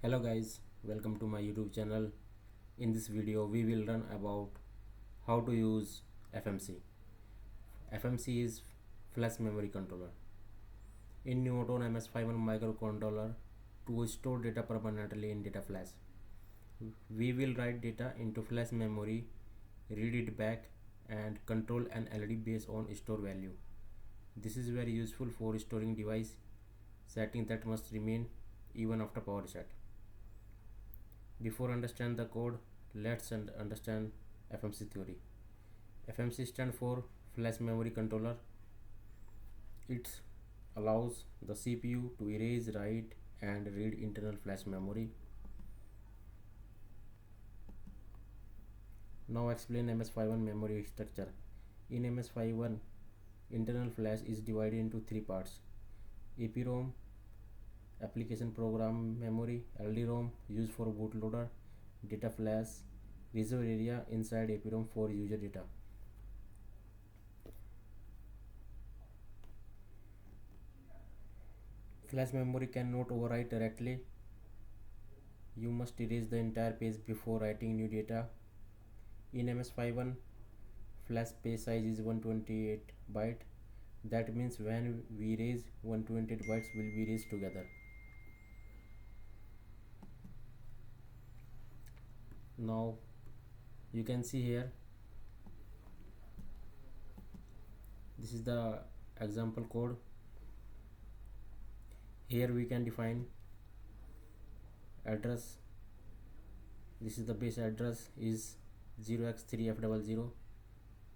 Hello guys, welcome to my YouTube channel. In this video we will learn about how to use FMC. FMC is flash memory controller. In Nuvoton MS51 microcontroller to store data permanently in data flash. We will write data into flash memory, read it back and control an LED based on store value. This is very useful for storing device setting that must remain even after power reset. Before understand the code, let's understand FMC theory. FMC stands for Flash Memory Controller. It allows the CPU to erase, write and read internal flash memory. Now explain MS51 memory structure. In MS51, internal flash is divided into three parts: APROM, application program memory, LDROM used for bootloader, data flash, reserve area inside APROM for user data. Flash memory cannot overwrite directly. You must erase the entire page before writing new data. In MS51, flash page size is 128 byte. That means when we erase, 128 bytes will be erased together. Now you can see here, this is the example code. Here we can define address. This is the base address is 0x3f00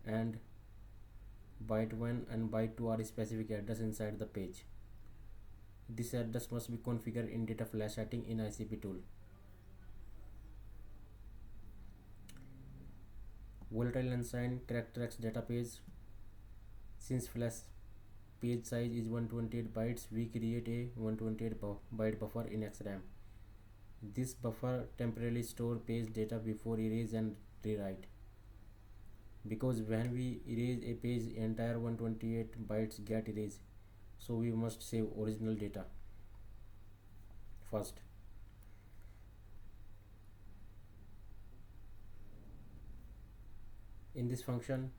and byte 1 and byte 2 are specific address inside the page. This address must be configured in data flash setting in ICP tool. Volatile unsigned character X data page. Since flash page size is 128 bytes, we create a 128 byte buffer in XRAM. This buffer temporarily store page data before erase and rewrite. Because when we erase a page, entire 128 bytes get erased, so we must save original data first. In this function,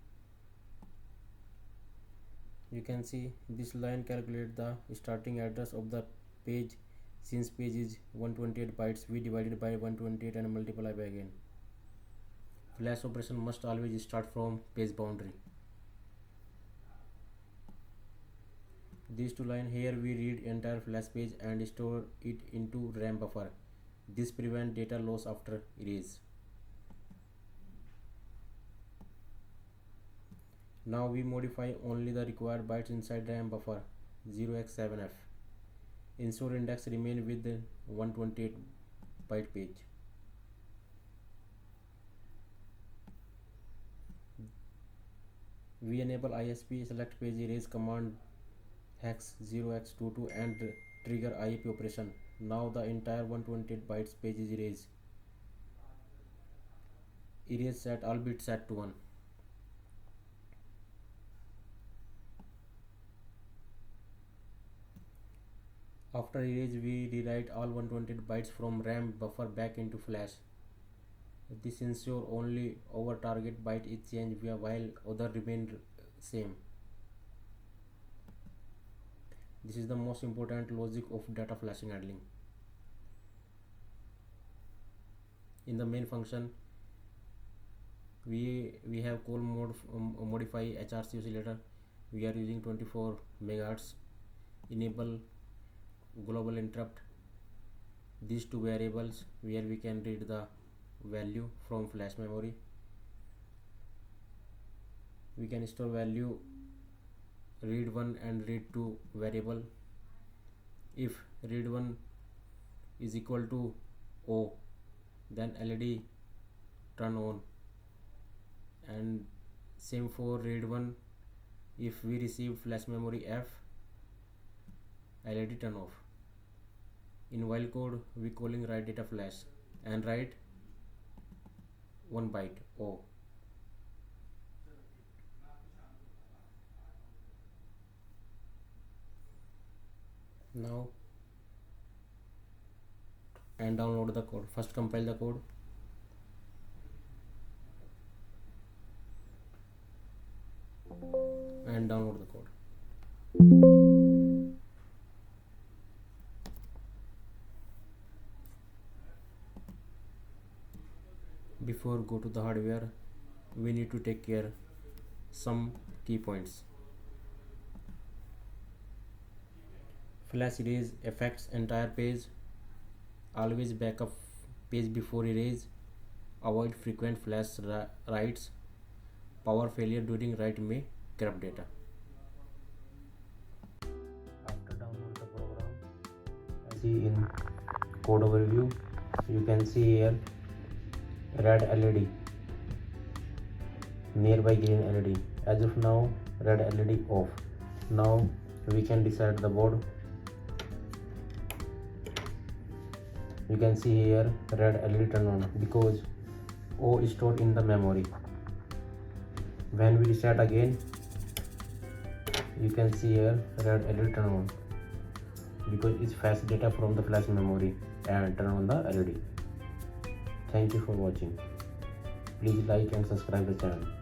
you can see this line calculate the starting address of the page. Since page is 128 bytes, we divided by 128 and multiply by again. Flash operation must always start from page boundary. These two lines here, we read entire flash page and store it into RAM buffer. This prevent data loss after erase. Now we modify only the required bytes inside RAM buffer 0x7f. Ensure index remain with the 128 byte page. We enable ISP select page erase command hex 0x22 and trigger IAP operation. Now the entire 128 bytes page is erased. Erase set all bits set to 1. After erase, we rewrite all 128 bytes from RAM buffer back into flash. This ensures only over target byte is changed while other remain same. This is the most important logic of data flashing handling. In the main function, we have call mode modify HRC oscillator. We are using 24 MHz. Enable global interrupt. These two variables where we can read the value from flash memory. We can store value read1 and read2 variable. If read1 is equal to O, then LED turn on, and same for read1. If we receive flash memory F, LED turn off. In while code, we calling write data flash and write 1 byte O. Now and download the code. First compile the code. And download the code. Before go to the hardware, we need to take care some key points. Flash erase affects entire page. Always backup page before erase. Avoid frequent flash writes. Power failure during write may corrupt data. After download the program, as see in code overview, you can see here red LED, nearby green LED. As of now, red LED off. Now we can decide the board. You can see here red LED turn on because O is stored in the memory. When we reset again, you can see here red LED turn on because it fetch data from the flash memory and turn on the LED. Thank you for watching. Please like and subscribe the channel.